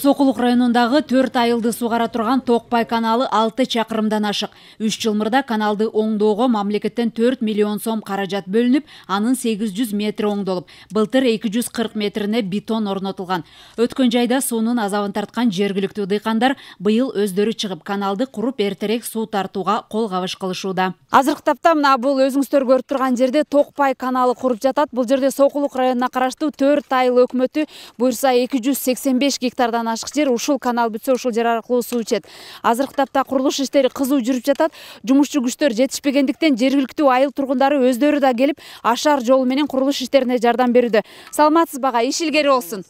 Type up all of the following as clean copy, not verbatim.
Сокулук районундагы 4 айылды сугара турган Токпай каналы 6 чакырымдан ашык. 3 жыл мурда каналды оңдоого мамлекеттен 4 миллион сом каражат бөлүнүп, анын 800 метри оңдолуп, былтыр 240 метрине бетон орнотулган. Өткөн жайда суунун азабын тарткан жергиликтүү дыйкандар быйыл өздөрү чыгып каналды куруп эртерээк суу тартууга кол кабыш кылышууда. Азыркы тапта мына бул өзүңүздөр көрүп турган жерде Токпай каналы куруп жатат. Бул жерде Сокулук районуна караштуу 4 айыл өкмөтү буюрса 285 гектардан ашык жер, ушул канал бүтсө ушул жер аркылуу суу ичет. Азыркы тапта курулуш иштери кызуу жүрүп жатат. Жумушчу күчтөр жетишпегендиктен жергиликтүү айыл тургундары өздөрү да келип, ашар жол менен курулуш иштерине жардам берүүдө. Саламатсызбы ага, иш илгери болсун.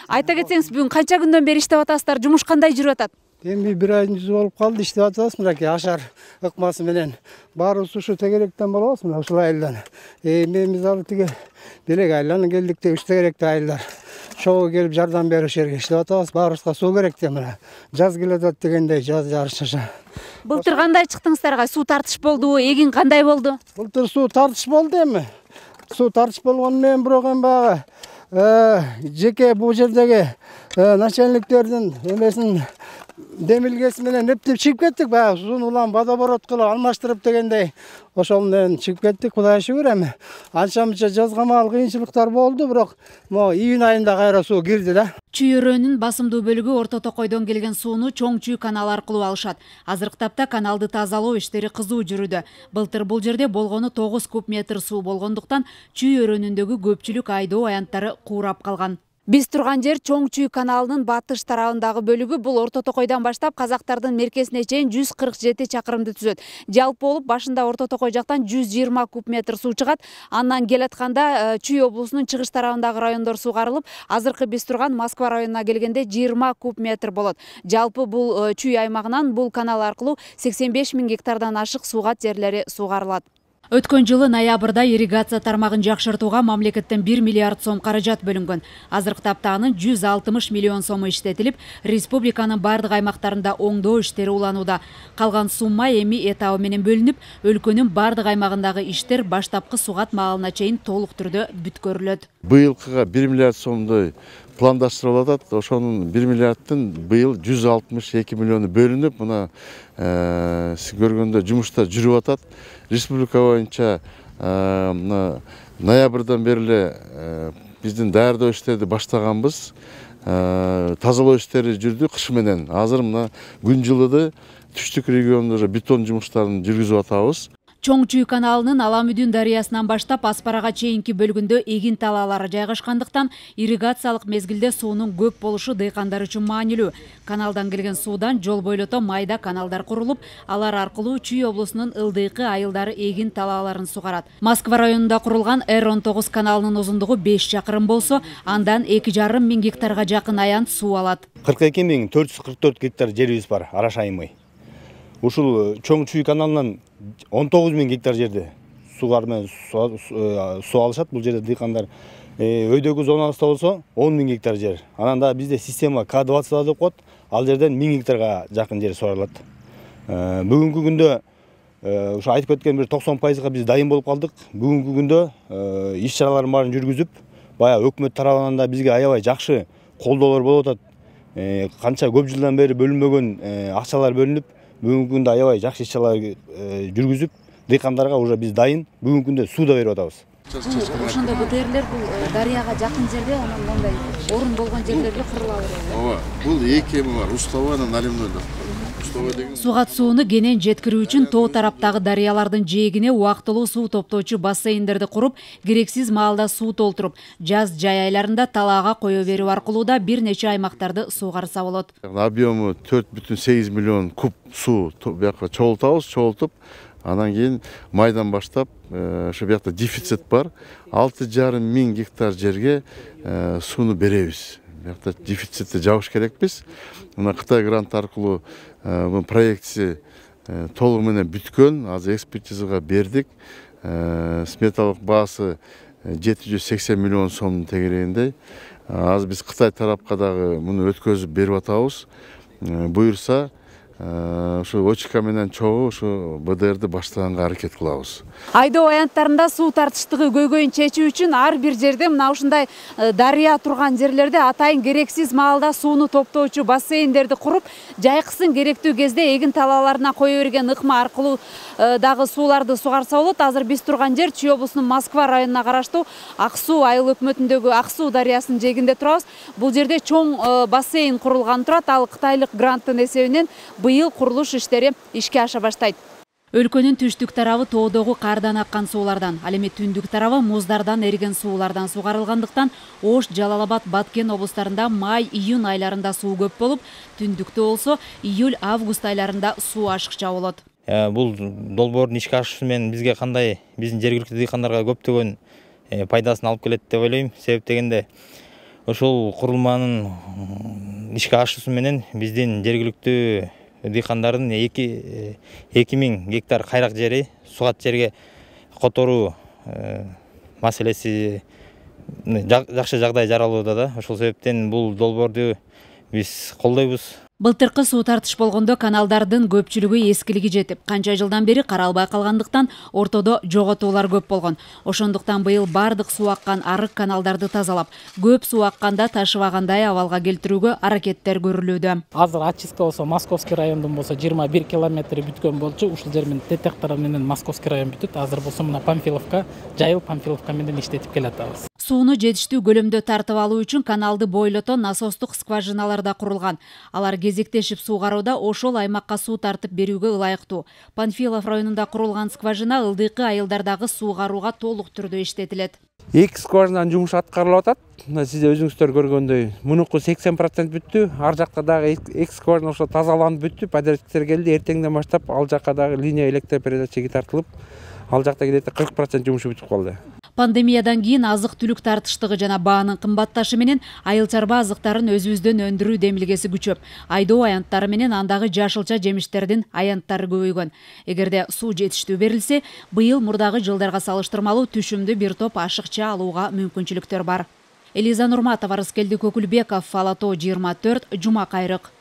Айта кетсеңиз, бүгүн канча күндөн бери иштеп атасыздар? Жумуш кандай жүрүп атат? Эми бир айдын жүзү болуп калды, иштеп атабыз мынакей ашар ыкмасы менен. Баарыбыз ушу тегеректен болобуз мына ушул айылдан. Эми ал тиги белек айланын келдикте үч тегеректи айылдар. Чогуу келип жардам берип жерге иштеп атабыз. Баарыбызга суу керек да мына. Жаз келатат дегендей жаз жарышаша. Былтыр кандай чыктыңыздарга? Суу тартыш болдубу? Эгин кандай болду? Былтыр суу тартыш болду эми. Суу тартыш болгону менен бирок эми баягы жеке бул жердеги начальниктердин эмесин демилгеси менен эптеп чыгып кеттик. Баягы сууну улам водоворот кылып алмаштырып дегендей ошол менен чыгып кеттик. Кудайга шүгүр эми. Анча-мынча жазга маал кыйынчылыктар болду, бирок могу июнь айында кайра суу кирди да. Чүй өрөөнүн басымдуу бөлүгү Орто Токойдон келген сууну Чоң Чүй каналы аркылуу алышат. Азыркы тапта каналды тазалоо иштери кызуу жүрүүдө. Былтыр бул жерде болгону 9 куб метр суу болгондуктан Чүй өрөөнүндөгү көпчүлүк айдоо аянттары куурап калган. Биз турган жер Чоң Чүй каналынын батыш тарабындагы бөлүгү. Бул Орто Токойдон баштап Казактардын меркезине чейин 147 чакырымды түзөт. Жалпы болуп башында Орто Токой жактан 120 куб метр суу чыгат. Андан келатканда Чүй облусунун чыгыш тарабындагы райондор суугарылып, азыркы биз турган Москва районуна келгенде 20 куб метр болот. Жалпы бул Чүй аймагынан бул канал аркылуу 85 000 гектардан ашык суугат жерлери суугарылат. Өткөн жылы ноябрда ирригация тармагын жакшыртууга мамлекеттен 1 миллиард сом каражат бөлүнгөн. Азыркы тапта анын 160 миллион сому иштетилип, республиканын бардык аймактарында оңдоо иштери уланууда. Калган сумма эми этабы менен бөлүнүп, өлкөнүн бардык аймагындагы иштер баштапкы сугат маалына чейин толук түрдө бүткөрүлөт. Быйылкыга 1 миллиард сомдой пландаштырылып атат. Ошонун 1 миллиардтын быйыл 162 миллиону бөлүнүп, мына сиз көргөндө жумуштар жүрүп атат. Республика боюнча ноябрдан бери эле биздин даярдоо иштерди баштаганбыз. Тазалоо иштери жүрдү кыш менен. Азыр мына күн жылыды түштүк региондо бетон жумуштарын жүргүзүп атабыз. Чоң Чүй каналынын Аламүдүн дарыясынан баштап Аспарага чейинки бөлүгүндө эгин талаалары жайгашкандыктан ирригациялык мезгилде суунун көп болушу дыйкандар үчүн маанилүү. Каналдан келген суудан жол бойлото майда каналдар курулуп, алар аркылуу Чүй облусунун ылдыйкы айылдары эгин талааларын сугарат. Москва районунда курулган Р-19 каналынын узундугу 5 чакырым болсо, андан 2,5 миң гектарга жакын аянт суу алат. 42 444 гектар жерибиз бар, арашайымый. Ушул Чоң Чүй каналынан 19 000 гектар жерде суугар менен суу алышат. Бул жерде дыйкандар өйдөгү зонабызда болсо 10 000 гектар жер. Анан да бизде система К20 деп коет. Ал жерден 1000 гектарга жакын жер сугарылат. Бүгүнкү күндө ушу айтып кеткен бир 90%га биз дайын болуп калдык. Бүгүнкү күндө иш чараларын баарын жүргүзүп, баягы өкмөт тарабынан да бизге аябай жакшы колдоолор болуп атат. Канча көп жылдан бери бөлүнбөгөн акчалар бөлүнүп, бүгүнкү күндө аябай жакшы иш-чаралар жүргүзүп, дыйкандарга уже биз дайын, бүгүнкү күндө суу да берип атабыз. Ошондо БТРлер бул дарыяга жакын жерде, анан мындай орун болгон жерлерге курула берет. Ооба, бул эки эми бар, устава анан наливнойдо. Сугат сууну кенен жеткирүү үчүн тоо тараптагы дарыялардын жээгине убактылуу суу топтоочу бассейндерди куруп, керексиз маалда суу толтуруп, жаз жай айларында талаага кое берүү аркылуу да бир нече аймактарды суугарса болот. Объему 4,8 миллион куб суу бияка чогултуп, анан кийин майдан баштап, ошо биякта дефицит бар. 6,5 миң гектар жерге сууну беребиз. Биякта дефицитти жабыш керекпиз. Мына Кытай грант аркылуу бул проектси толугу менен бүткөн. Азыр экспертизага бердик. Сметалык баасы 780 миллион сомдун тегерегинде. Азыр биз Кытай тарапка дагы муну өткөзүп берип атабыз. Буюрса ушу ОЧК менен чогуу ушу БДРди баштаганга аракет кылабыз. Айдоо аянттарында суу тартыштыгы көйгөйүн чечүү үчүн ар бир жерде мына ушундай дарыя турган жерлерде атайын керексиз маалда сууну топтоочу бассейндерди куруп, жайкысын керектүү кезде эгин талааларына кое берген ыкма аркылуу дагы сууларды сугарса болот. Азыр биз турган жер Чүй облусунун Москва районуна караштуу Ак Суу айыл өкмөтүндөгү Ак Суу дарыясынын жээгинде турабыз. Бул жерде чоң бассейн курулган турат. Ал кытайлык гранттын эсебинен быйыл курулуш иштери ишке аша баштайт. Өлкөнүн түштүк тарабы тоодогу кардан аккан суулардан, ал эми түндүк тарабы муздардан эриген суулардан сугарылгандыктан Ош, Жалал-Абад, Баткен облустарында май-июнь айларында суу көп болуп, түндүктө болсо июль-август айларында суу ашыкча болот. Бул долбоордун ишке ашуусу менен бизге кандай, биздин жергиликтүү дыйкандарга көптөгөн пайдасын алып келет деп ойлойм. Себеп дегенде, ошол курулманын ишке ашуусу менен биздин жергиликтүү дыйкандардын 2000 гектар кайрак жери сугат жерге которуу маселеси жакшы жагдай жаралууда да. Ошол себептен бул долбоорду биз колдойбуз. Былтыркы суу тартыш болгондо каналдардын көпчүлүгү эскилиги жетип, канча жылдан бери каралбай калгандыктан ортодо жоготуулар көп болгон. Ошондуктан быйыл бардык суу аккан арык каналдарды тазалап, көп суу акканда ташыбагандай абалга келтирүүгө аракеттер көрүлүүдө. Азыр очистка болсо Московский райондун болсо 21 километр бүткөн болчу. Ушул жер менен детектор менен Московский район бүтүт. Азыр болсо мына Памфиловка, Жайыл Памфиловка менен иштетип келатабыз. Сууну жетиштүү көлөмдө тартып алуу үчүн каналды бойлото насостук скважиналар да курулган. Алар кезектешип суугарууда ошол аймакка суу тартып берүүгө ылайыктуу. Панфилов районунда курулган скважина ылдыйкы айылдардагы суугарууга толук түрдө иштетилет. 2 скважинаның жумушу аткарылып атат. Сиз өзүңүздөр көргөндөй, мунуку 80% бүттү. Ар жакта дагы 2 скважина ошо тазаланып бүттү. Подрядчиктер келди, эртеңден баштап ал жакка дагы линия электропередачеге тартылып, ал жакта где-то 40% жумушу бүтүп калды. Пандемиядан кийин азык-түлүк тартыштыгы жана баанын кымбатташы менен айыл чарба азыктарын өзүбүздөн өндүрүү демилгеси күчөп, айдоо аянттары менен андагы жашылча жемиштердин аянттары көбөйгөн. Эгерде суу жетиштүү берилсе, быйыл мурдагы жылдарга салыштырмалуу түшүмдүү бир топ ашыкча алууга мүмкүнчүлүктөр бар. Элиза Нурматова, Рыскелди Көкүлбеков, Ала Тоо 24, Жума Кайрык.